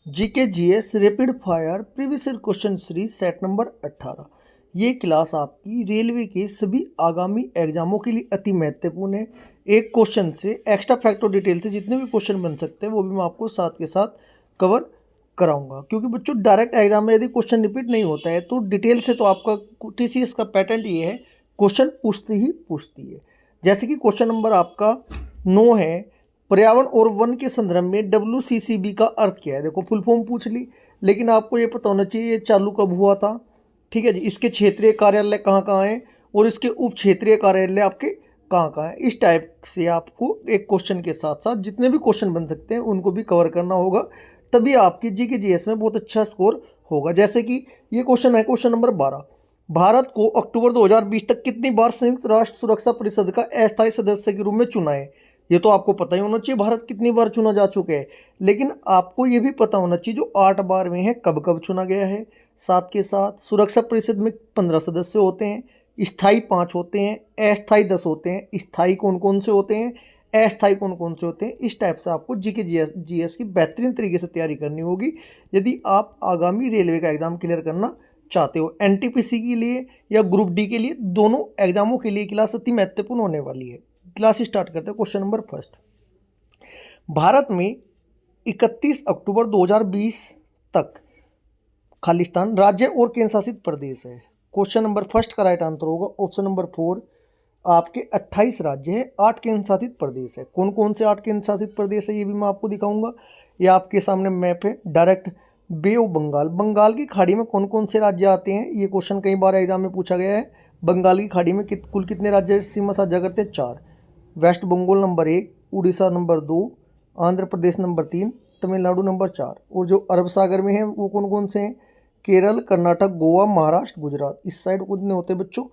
GK GS rapid fire previous year question series set number 18। ये class आपकी railway के सभी आगामी एग्जामों के लिए अति महत्वपूर्ण है। एक क्वेश्चन से एक्स्ट्रा फैक्ट और डिटेल से जितने भी क्वेश्चन बन सकते हैं वो भी मैं आपको साथ के साथ कवर कराऊंगा, क्योंकि बच्चों डायरेक्ट एग्जाम में यदि क्वेश्चन रिपीट नहीं होता है तो डिटेल से तो आपका टीसीएस का पैटर्न ये है, क्वेश्चन पूछती है। जैसे कि क्वेश्चन नंबर आपका 9 है, पर्यावरण और वन के संदर्भ में WCCB का अर्थ क्या है। देखो फुल फॉर्म पूछ ली, लेकिन आपको ये पता होना चाहिए ये चालू कब हुआ था। ठीक है जी, इसके क्षेत्रीय कार्यालय कहाँ कहाँ हैं और इसके उप क्षेत्रीय कार्यालय आपके कहाँ कहाँ हैं। इस टाइप से आपको एक क्वेश्चन के साथ साथ जितने भी क्वेश्चन बन सकते हैं उनको भी कवर करना होगा, तभी आपकी जीके जीएस में बहुत अच्छा स्कोर होगा। जैसे कि ये क्वेश्चन है, क्वेश्चन नंबर 12, भारत को अक्टूबर 2020 तक कितनी बार संयुक्त राष्ट्र सुरक्षा परिषद का अस्थायी सदस्य के रूप में चुना है। ये तो आपको पता ही होना चाहिए भारत कितनी बार चुना जा चुका है, लेकिन आपको ये भी पता होना चाहिए जो 8 बार में है कब कब चुना गया है। साथ के साथ सुरक्षा परिषद में 15 सदस्य होते हैं, स्थायी 5 होते हैं, अस्थायी 10 होते हैं। स्थायी कौन कौन से होते हैं, अस्थायी कौन कौन से होते हैं। इस टाइप से आपको जीके जीएस की बेहतरीन तरीके से तैयारी करनी होगी यदि आप आगामी रेलवे का एग्जाम क्लियर करना चाहते हो। एनटीपीसी के लिए या ग्रुप डी के लिए, दोनों एग्जामों के लिए क्लास अति महत्वपूर्ण होने वाली है। क्लास स्टार्ट करते हैं। क्वेश्चन नंबर फर्स्ट, भारत में 31 अक्टूबर 2020 तक खालिस्तान राज्य और केंद्र शासित प्रदेश है। क्वेश्चन नंबर फर्स्ट का राइट आंसर होगा ऑप्शन नंबर 4, आपके 28 राज्य है, 8 केंद्र शासित प्रदेश है। कौन कौन से 8 केंद्र शासित प्रदेश है ये भी मैं आपको दिखाऊंगा। ये आपके सामने मैप है direct. Bay of Bengal, Bengal की खाड़ी में कौन कौन से राज्य आते हैं, ये क्वेश्चन कई बार एग्जाम में पूछा गया है। बंगाल की खाड़ी में कुल कितने राज्य सीमा साझा करते हैं, 4। West Bengal number 1, Orissa number 2, Andhra Pradesh number 3, Tamil Nadu number 4। और जो अरब सागर में है वो कौन कौन से हैं, केरल, कर्नाटक, गोवा, महाराष्ट्र, गुजरात। इस साइड कितने होते हैं बच्चों,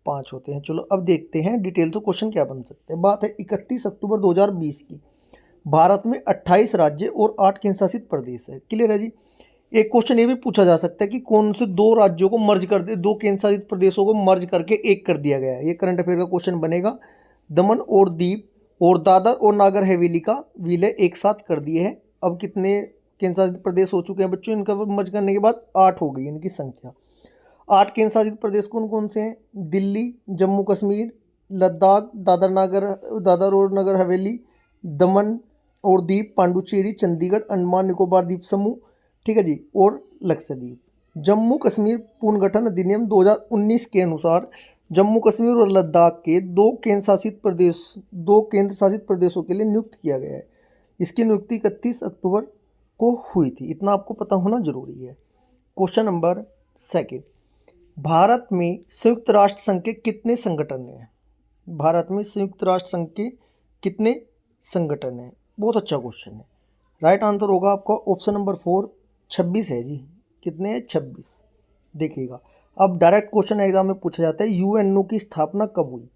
5 होते हैं। चलो अब देखते हैं डिटेल से क्वेश्चन क्या बन सकते हैं। बात है 31 अक्टूबर 2020 की। भारत में 28 राज्य और 8 केंद्र शासित प्रदेश है। क्लियर है जी। एक क्वेश्चन ये भी पूछा जा सकता है कि कौन से 2 राज्यों को मर्ज कर दे, 2 केंद्र शासित प्रदेशों को मर्ज करके एक कर दिया गया है। ये करंट अफेयर का क्वेश्चन बनेगा। दमन और दीप और दादर और नागर हवेली का विलय एक साथ कर दिए हैं। अब कितने केंद्र शासित प्रदेश हो चुके हैं बच्चों, इनका मर्ज करने के बाद 8 हो गई इनकी संख्या। 8 केंद्र शासित प्रदेश कौन कौन से हैं, दिल्ली, जम्मू कश्मीर, लद्दाख, दादर और नगर हवेली, दमन और दीप, पांडुचेरी, चंडीगढ़, अंडमान निकोबार द्वीप समूह। ठीक है जी, और लक्षद्वीप। जम्मू कश्मीर पुनर्गठन अधिनियम 2019 के अनुसार जम्मू कश्मीर और लद्दाख के 2 केंद्र शासित प्रदेशों के लिए नियुक्त किया गया है। इसकी नियुक्ति 31 अक्टूबर को हुई थी, इतना आपको पता होना जरूरी है। क्वेश्चन नंबर सेकंड, भारत में संयुक्त राष्ट्र संघ के कितने संगठन हैं। भारत में संयुक्त राष्ट्र संघ के कितने संगठन हैं, बहुत अच्छा क्वेश्चन है। राइट आंसर होगा आपका ऑप्शन नंबर 4, 26 है जी। कितने हैं, 26। देखिएगा, अब डायरेक्ट क्वेश्चन एग्जाम में पूछा जाता है यूएनओ की स्थापना कब हुई।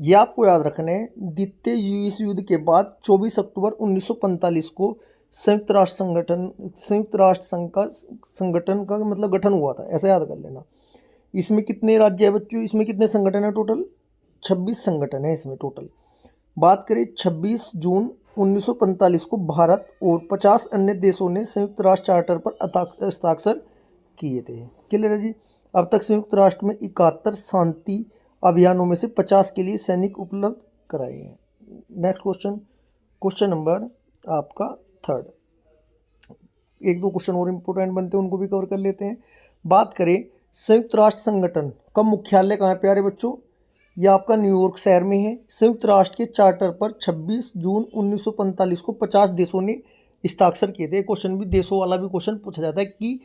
ये आपको याद रखना है, द्वितीय विश्व युद्ध के बाद 24 अक्टूबर 1945 को संयुक्त राष्ट्र संघ का संगठन का मतलब गठन हुआ था, ऐसा याद कर लेना। इसमें कितने राज्य है बच्चों, इसमें कितने संगठन है टोटल, 26 संगठन है इसमें टोटल। बात करें 26 जून 1945 को भारत और 50 अन्य देशों ने संयुक्त राष्ट्र चार्टर पर हस्ताक्षर किए थे। क्लियर है जी। अब तक संयुक्त राष्ट्र में 71 शांति अभियानों में से 50 के लिए सैनिक उपलब्ध कराए हैं। नेक्स्ट क्वेश्चन, क्वेश्चन नंबर आपका 3। एक दो क्वेश्चन और इम्पोर्टेंट बनते हैं, उनको भी कवर कर लेते हैं। बात करें संयुक्त राष्ट्र संगठन का मुख्यालय कहाँ है प्यारे बच्चों, यह आपका न्यूयॉर्क शहर में है। संयुक्त राष्ट्र के चार्टर पर 26 जून 1945 को 50 देशों ने हस्ताक्षर किए थे। क्वेश्चन भी देशों वाला भी क्वेश्चन पूछा जाता है कि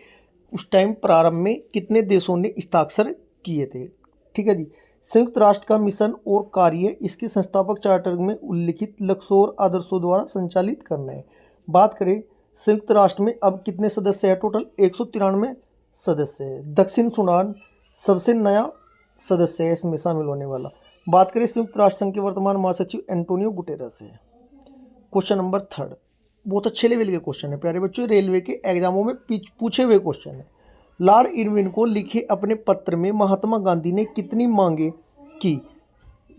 उस टाइम प्रारंभ में कितने देशों ने हस्ताक्षर किए थे। ठीक है जी। संयुक्त राष्ट्र का मिशन और कार्य इसके संस्थापक चार्टर में उल्लिखित लक्ष्यों और आदर्शों द्वारा संचालित करना है। बात करें संयुक्त राष्ट्र में अब कितने सदस्य हैं, टोटल 193 सदस्य है। दक्षिण सूडान सबसे नया सदस्य है इसमें शामिल होने वाला। बात करें संयुक्त राष्ट्र संघ के वर्तमान महासचिव एंटोनियो गुटेरस है। क्वेश्चन नंबर 3, बहुत अच्छे लेवल के क्वेश्चन है प्यारे बच्चों, रेलवे के एग्जामों में पूछे हुए क्वेश्चन है। लॉर्ड इरविन को लिखे अपने पत्र में महात्मा गांधी ने कितनी मांगे की,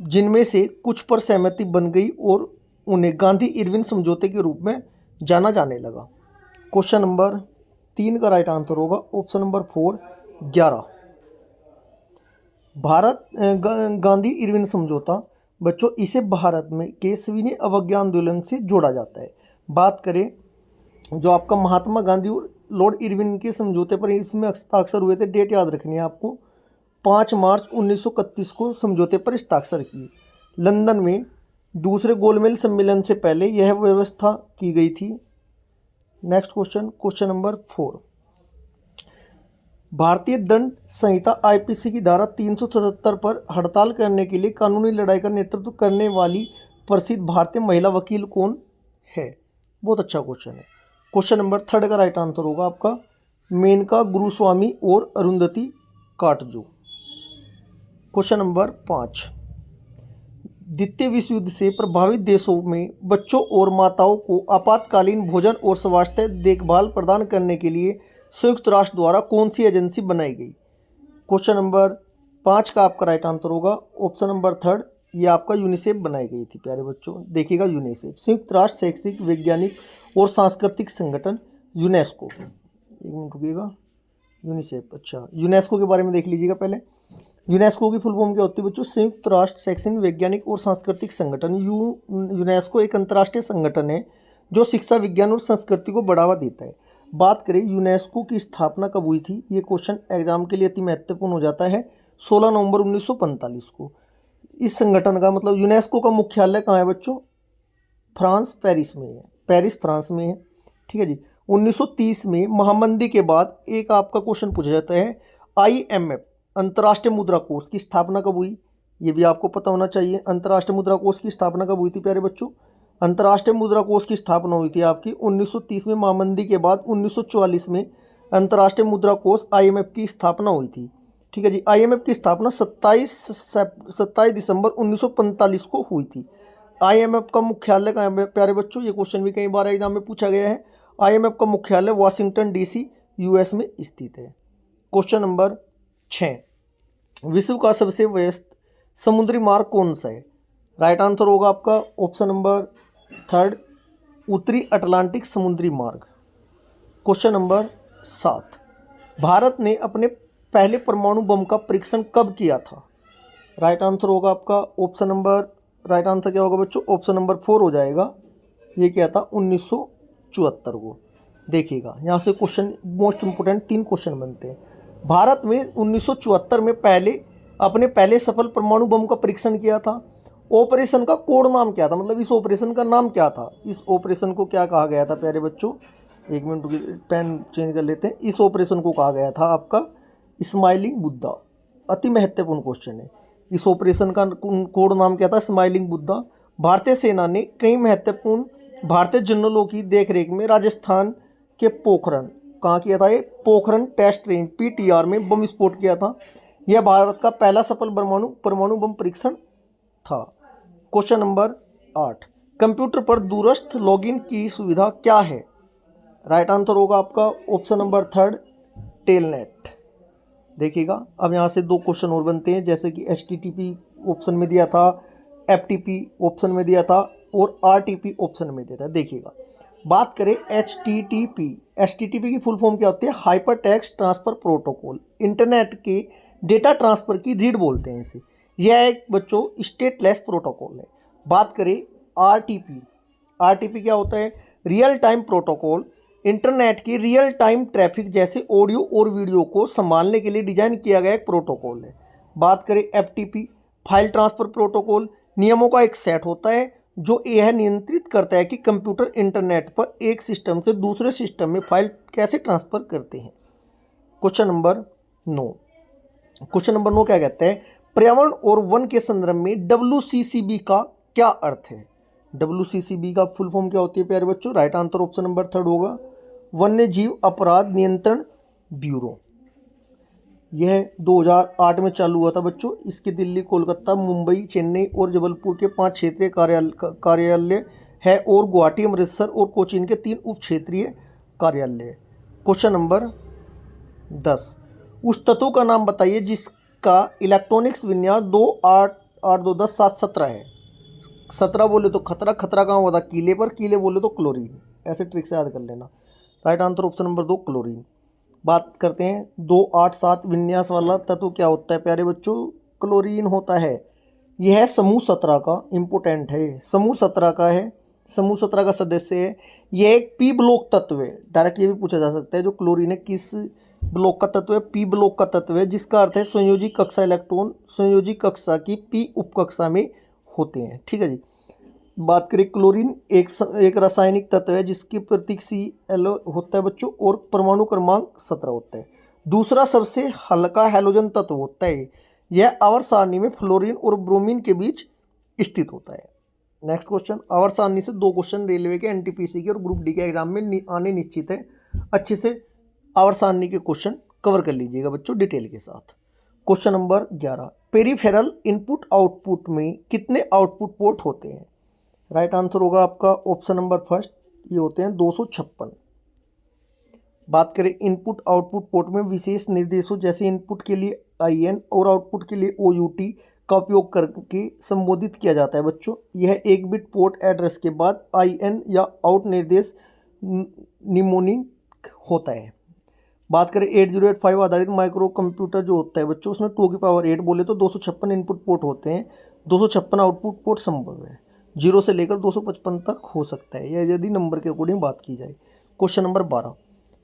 जिनमें से कुछ पर सहमति बन गई और उन्हें गांधी इरविन समझौते के रूप में जाना जाने लगा। क्वेश्चन नंबर 3 का राइट आंसर होगा option number 4 11। Bharat Gandhi Irwin समझौता बच्चों, इसे भारत में के सविनय अवज्ञा आंदोलन से जोड़ा जाता है। बात करें जो आपका महात्मा गांधी और लॉर्ड इरविन के समझौते पर इसमें हस्ताक्षर हुए थे, डेट याद रखनी है आपको, 5 मार्च 1931 को समझौते पर हस्ताक्षर किए। लंदन में दूसरे गोलमेज सम्मेलन से पहले यह व्यवस्था की गई थी। Next question, question number 4। भारतीय दंड संहिता आईपीसी की धारा 377 पर हड़ताल करने के लिए कानूनी लड़ाई का नेतृत्व करने वाली प्रसिद्ध भारतीय महिला वकील कौन है? बहुत अच्छा क्वेश्चन है। क्वेश्चन नंबर 3 का राइट आंसर होगा आपका मेनका गुरुस्वामी और अरुंधति काटजू। Question number 5। द्वितीय विश्व युद्ध से प्रभावित देशों में बच्चों और माताओं को आपातकालीन भोजन और स्वास्थ्य देखभाल प्रदान करने के लिए संयुक्त राष्ट्र द्वारा कौन सी एजेंसी बनाई गई? क्वेश्चन नंबर 5 का आपका राइट आंसर होगा ऑप्शन नंबर 3, ये आपका यूनिसेफ बनाई गई थी। प्यारे बच्चों देखिएगा, यूनिसेफ संयुक्त राष्ट्र शैक्षिक वैज्ञानिक और सांस्कृतिक संगठन यूनेस्को। एक मिनट रुकिएगा, यूनिसेफ, अच्छा यूनेस्को के बारे में देख लीजिएगा पहले। यूनेस्को की फुल फॉर्म क्या होती है बच्चों? संयुक्त राष्ट्र शैक्षिक वैज्ञानिक और सांस्कृतिक संगठन। यूनेस्को एक अंतर्राष्ट्रीय संगठन है जो शिक्षा, विज्ञान और संस्कृति को बढ़ावा देता है। बात करें यूनेस्को की स्थापना कब हुई थी, ये क्वेश्चन एग्जाम के लिए अति महत्वपूर्ण हो जाता है। 16 नवंबर 1945 को। इस संगठन का मतलब यूनेस्को का मुख्यालय कहाँ है बच्चों? फ्रांस, पेरिस में है। पेरिस फ्रांस में है, ठीक है जी। 1930 में महामंदी के बाद एक आपका क्वेश्चन पूछा जाता है, IMF अंतर्राष्ट्रीय मुद्रा कोष की स्थापना कब हुई? ये भी आपको पता होना चाहिए। अंतर्राष्ट्रीय मुद्रा कोष की स्थापना कब हुई थी प्यारे बच्चों? अंतर्राष्ट्रीय मुद्रा कोष की स्थापना हुई थी आपकी 1930 में। महामंदी के बाद 1944 में अंतर्राष्ट्रीय मुद्रा कोष IMF की स्थापना हुई थी, ठीक है जी। IMF की स्थापना 27 दिसंबर 1945 को हुई थी। IMF का मुख्यालय कहाँ है प्यारे बच्चों? ये क्वेश्चन भी कई बार एग्जाम में पूछा गया है। IMF का मुख्यालय वाशिंगटन DC US में स्थित है। Question number 6। विश्व का सबसे व्यस्त समुद्री मार्ग कौन सा है? राइट आंसर होगा आपका ऑप्शन नंबर 3, उत्तरी अटलांटिक समुद्री मार्ग। Question number 7। भारत ने अपने पहले परमाणु बम का परीक्षण कब किया था? राइट आंसर होगा आपका ऑप्शन नंबर, राइट आंसर क्या होगा बच्चों? ऑप्शन नंबर 4 हो जाएगा। ये क्या था? 1974 को। देखिएगा यहाँ से क्वेश्चन मोस्ट इंपोर्टेंट 3 क्वेश्चन बनते हैं। भारत में 1974 में अपने पहले सफल परमाणु बम का परीक्षण किया था। ऑपरेशन का कोड नाम क्या था? मतलब इस ऑपरेशन का नाम क्या था? इस ऑपरेशन को क्या कहा गया था प्यारे बच्चों? एक मिनट पेन चेंज कर लेते हैं। इस ऑपरेशन को कहा गया था आपका स्माइलिंग बुद्धा। अति महत्वपूर्ण क्वेश्चन है। इस ऑपरेशन का कोड नाम क्या था? स्माइलिंग बुद्धा। भारतीय सेना ने कई महत्वपूर्ण भारतीय जनरलों की देखरेख में राजस्थान के पोखरण, कहाँ किया था? ये पोखरण टेस्ट रेंज PTR में बम विस्फोट किया था। यह भारत का पहला सफल परमाणु बम परीक्षण था। Question number 8। कंप्यूटर पर दूरस्थ लॉगिन की सुविधा क्या है? राइट आंसर होगा आपका ऑप्शन नंबर 3, टेलनेट। देखिएगा अब यहाँ से 2 क्वेश्चन और बनते हैं, जैसे कि HTTP ऑप्शन में दिया था, FTP ऑप्शन में दिया था और RTP ऑप्शन में दिया था। देखिएगा बात करें HTTP की फुल फॉर्म क्या होती है? Hyper text transfer protocol. Internet के डेटा ट्रांसफर की रीड बोलते हैं इसे। यह एक बच्चों स्टेटलेस प्रोटोकॉल है। बात करें RTP क्या होता है? Real time protocol. इंटरनेट की रियल टाइम ट्रैफिक जैसे ऑडियो और वीडियो को संभालने के लिए डिजाइन किया गया एक प्रोटोकॉल है। बात करें FTP, फाइल ट्रांसफर प्रोटोकॉल। नियमों का एक सेट होता है जो यह नियंत्रित करता है कि कंप्यूटर इंटरनेट पर एक सिस्टम से दूसरे सिस्टम में फाइल कैसे ट्रांसफर करते हैं। Question number 9। क्वेश्चन नंबर 9 क्या कहता है? पर्यावरण और वन के संदर्भ में WCCB का क्या अर्थ है? WCCB का फुल फॉर्म क्या होती है प्यारे बच्चों? राइट आंसर ऑप्शन नंबर 3 होगा, वन्य जीव अपराध नियंत्रण ब्यूरो। यह 2008 में चालू हुआ था बच्चों। इसके दिल्ली, कोलकाता, मुंबई, चेन्नई और जबलपुर के 5 क्षेत्रीय कार्यालय है और गुवाहाटी, अमृतसर और कोचीन के 3 उप क्षेत्रीय कार्यालय। Question number 10। उस तत्व का नाम बताइए जिसका इलेक्ट्रॉनिक्स विन्यास 2 8 8 2 10 7 17 है। 17 बोले तो खतरा, खतरा कहाँ हुआ था? कीले पर, कीले बोले तो क्लोरीन। ऐसे ट्रिक से याद कर लेना। Right answer option number 2 chlorine. बात करते हैं 287 विन्यास वाला तत्व क्या होता है प्यारे बच्चों? क्लोरीन होता है। यह है समूह 17 का, इंपोर्टेंट है, समूह 17 का है, समूह 17 का सदस्य है। यह एक पी ब्लॉक तत्व है। डायरेक्ट ये भी पूछा जा सकता है जो क्लोरीन है किस ब्लॉक का तत्व है? पी ब्लॉक का तत्व है, जिसका अर्थ है संयोजी कक्षा इलेक्ट्रॉन संयोजी कक्षा की पी उपकक्षा में होते हैं। ठीक है जी। बात करें क्लोरीन एक रासायनिक तत्व है जिसकी प्रतीक Cl होता है बच्चों और परमाणु क्रमांक 17 होता है। दूसरा सबसे हल्का हैलोजन तत्व होता है। यह आवर्त सारणी में फ्लोरीन और ब्रोमीन के बीच स्थित होता है। नेक्स्ट क्वेश्चन, आवर्त सारणी से 2 क्वेश्चन रेलवे के एनटीपीसी के और ग्रुप डी के एग्जाम में आने निश्चित है। अच्छे से आवर्त सारणी के क्वेश्चन कवर कर लीजिएगा बच्चों डिटेल के साथ। Question number 11, peripheral input output में कितने आउटपुट पोर्ट होते हैं? राइट आंसर होगा आपका ऑप्शन नंबर फर्स्ट, ये होते हैं 256। बात करें इनपुट आउटपुट पोर्ट में विशेष निर्देशों जैसे इनपुट के लिए IN और आउटपुट के लिए OUT का उपयोग करके संबोधित किया जाता है बच्चों। यह एक बिट पोर्ट एड्रेस के बाद IN या आउट निर्देश निमोनिक होता है। बात करें 8085 आधारित माइक्रो कंप्यूटर जो होता है बच्चों, उसमें 2 की पावर 8 बोले तो 256 इनपुट पोर्ट होते हैं, 256 आउटपुट पोर्ट संभव है। 0 से लेकर 255 तक हो सकता है यह यदि नंबर के अकॉर्डिंग बात की जाए। क्वेश्चन नंबर 12,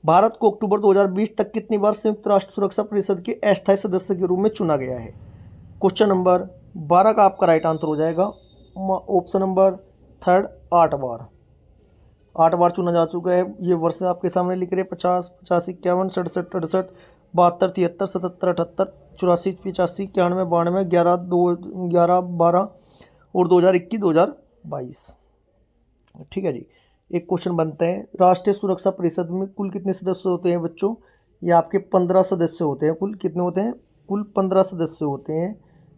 भारत को अक्टूबर 2020 तक कितनी बार संयुक्त राष्ट्र सुरक्षा परिषद के अस्थायी सदस्य के रूप में चुना गया है? क्वेश्चन नंबर 12 का आपका राइट आंसर हो जाएगा ऑप्शन नंबर थर्ड 8 बार। 8 बार चुना जा चुका है। ये वर्ष आपके सामने लिख रहे 50, 55, 51, 67, 68, 72, 73, 77, 78, 84, 85, 91, 92, 11, 11, 12 और 2021, 2022। ठीक है जी। एक क्वेश्चन बनता है राष्ट्रीय सुरक्षा परिषद में कुल कितने सदस्य होते हैं बच्चों? ये आपके 15 सदस्य होते हैं। कुल कितने होते हैं? कुल 15 सदस्य होते हैं,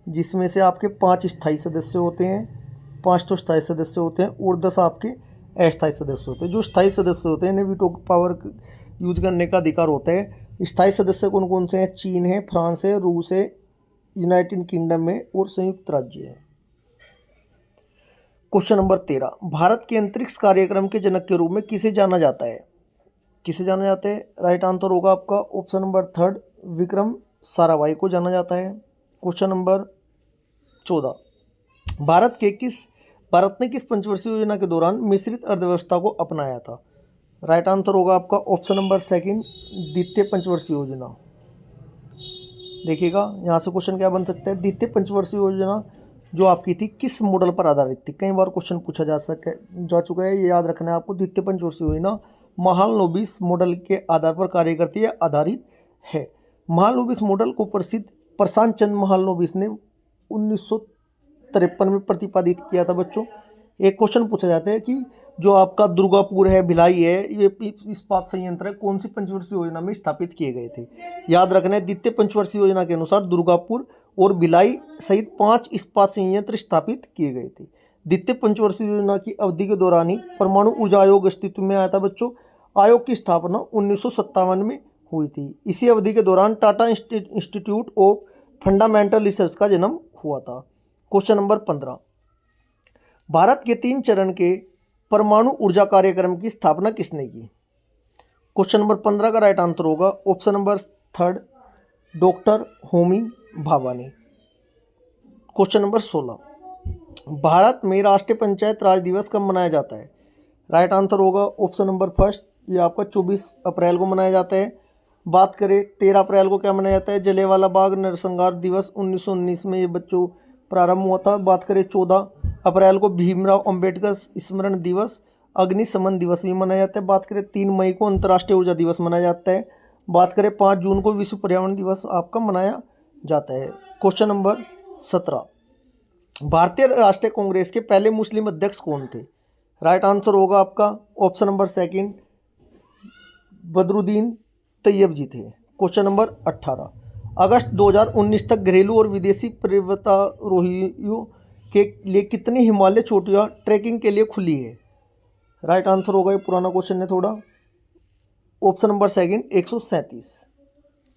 जिसमें से आपके 5 स्थायी सदस्य होते हैं, 5 तो स्थायी सदस्य होते हैं और 10 आपके अस्थायी सदस्य होते हैं। जो स्थायी सदस्य होते हैं इन्हें वीटो पावर यूज करने का अधिकार होता है। स्थायी सदस्य कौन कौन से हैं? चीन है, फ्रांस है, रूस है, यूनाइटेड किंगडम है और संयुक्त राज्य है। क्वेश्चन नंबर 13, भारत के अंतरिक्ष कार्यक्रम के जनक के रूप में किसे जाना जाता है? किसे जाना जाता है? राइट आंसर होगा आपका option number third, Vikram Sarabhai को जाना जाता है। क्वेश्चन नंबर 14, भारत ने किस पंचवर्षीय योजना के दौरान मिश्रित अर्थव्यवस्था को अपनाया था? राइट आंसर होगा आपका ऑप्शन नंबर सेकंड, द्वितीय पंचवर्षीय योजना। देखिएगा यहाँ से क्वेश्चन क्या बन सकता है। द्वितीय पंचवर्षीय योजना जो आपकी थी किस मॉडल पर आधारित थी? कई बार क्वेश्चन पूछा जा चुका है, ये याद रखना है आपको। द्वितीय पंचवर्षीय योजना महालनोबिस मॉडल के आधार पर कार्य करती है, आधारित है। महालनोबिस मॉडल को प्रसिद्ध प्रशांत चंद्र महालनोबिस ने 1953 में प्रतिपादित किया था बच्चों। एक क्वेश्चन पूछा जाता है कि जो आपका दुर्गापुर है, भिलाई है, ये इस्पात संयंत्र है, कौन सी पंचवर्षीय योजना में स्थापित किए गए थे? याद रखना है द्वितीय पंचवर्षीय योजना के अनुसार दुर्गापुर और भिलाई सहित 5 इस्पात संयंत्र स्थापित किए गए थे। द्वितीय पंचवर्षीय योजना की अवधि के दौरान ही परमाणु ऊर्जा आयोग अस्तित्व में आया था बच्चों। आयोग की स्थापना 1957 में हुई थी। इसी अवधि के दौरान Tata institute of fundamental research का जन्म हुआ था। क्वेश्चन नंबर 15, भारत के 3 चरण के परमाणु ऊर्जा कार्यक्रम की स्थापना किसने की? क्वेश्चन नंबर 15 का राइट आंसर होगा option number third, doctor Homi Bhabha ने। क्वेश्चन नंबर 16, भारत में राष्ट्रीय पंचायत राज दिवस कब मनाया जाता है? राइट आंसर होगा ऑप्शन नंबर फर्स्ट, ये आपका 24 अप्रैल को मनाया जाता है। बात करें 13 अप्रैल को क्या मनाया जाता है? जलियांवाला बाग नरसंहार दिवस 1919 में ये बच्चों प्रारंभ हुआ था। बात करें 14 अप्रैल को भीमराव अंबेडकर स्मरण दिवस, अग्निशमन दिवस भी मनाया जाता है। बात करें 3 मई को अंतर्राष्ट्रीय ऊर्जा दिवस मनाया जाता है। बात करें 5 जून को विश्व पर्यावरण दिवस आपका मनाया जाता है। क्वेश्चन नंबर 17, भारतीय राष्ट्रीय कांग्रेस के पहले मुस्लिम अध्यक्ष कौन थे? राइट आंसर होगा आपका option number second, Badruddin Tyab ji थे। क्वेश्चन नंबर 18, अगस्त 2019 तक घरेलू और विदेशी पर्वतारोहियों के लिए कितनी हिमालय चोटियाँ ट्रैकिंग के लिए खुली है? राइट आंसर होगा, ये पुराना क्वेश्चन है थोड़ा, option number second 137।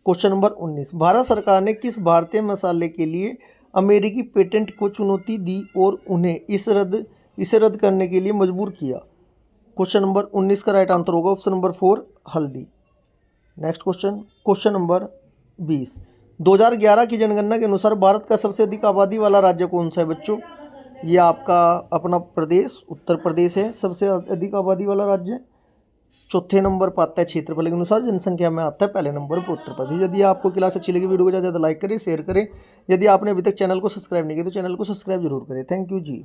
Question number 19, Bharat सरकार ने किस भारतीय मसाले के लिए अमेरिकी पेटेंट को चुनौती दी और उन्हें इसे रद्द करने के लिए मजबूर किया? क्वेश्चन नंबर 19 का राइट आंसर होगा ऑप्शन नंबर 4 हल्दी। नेक्स्ट क्वेश्चन नंबर 20, 2011 की जनगणना के अनुसार भारत का सबसे अधिक आबादी वाला राज्य कौन सा है बच्चों? ये आपका अपना प्रदेश उत्तर प्रदेश है सबसे अधिक आबादी वाला राज्य। चौथे नंबर पर आता है क्षेत्रफल के अनुसार, जनसंख्या में आता है पहले नंबर पर उत्तर प्रदेश। यदि आपको क्लास अच्छी लगी वीडियो को ज़्यादा लाइक करें, शेयर करें। यदि आपने अभी तक चैनल को सब्सक्राइब नहीं किया तो चैनल को सब्सक्राइब जरूर करें। Thank you ji.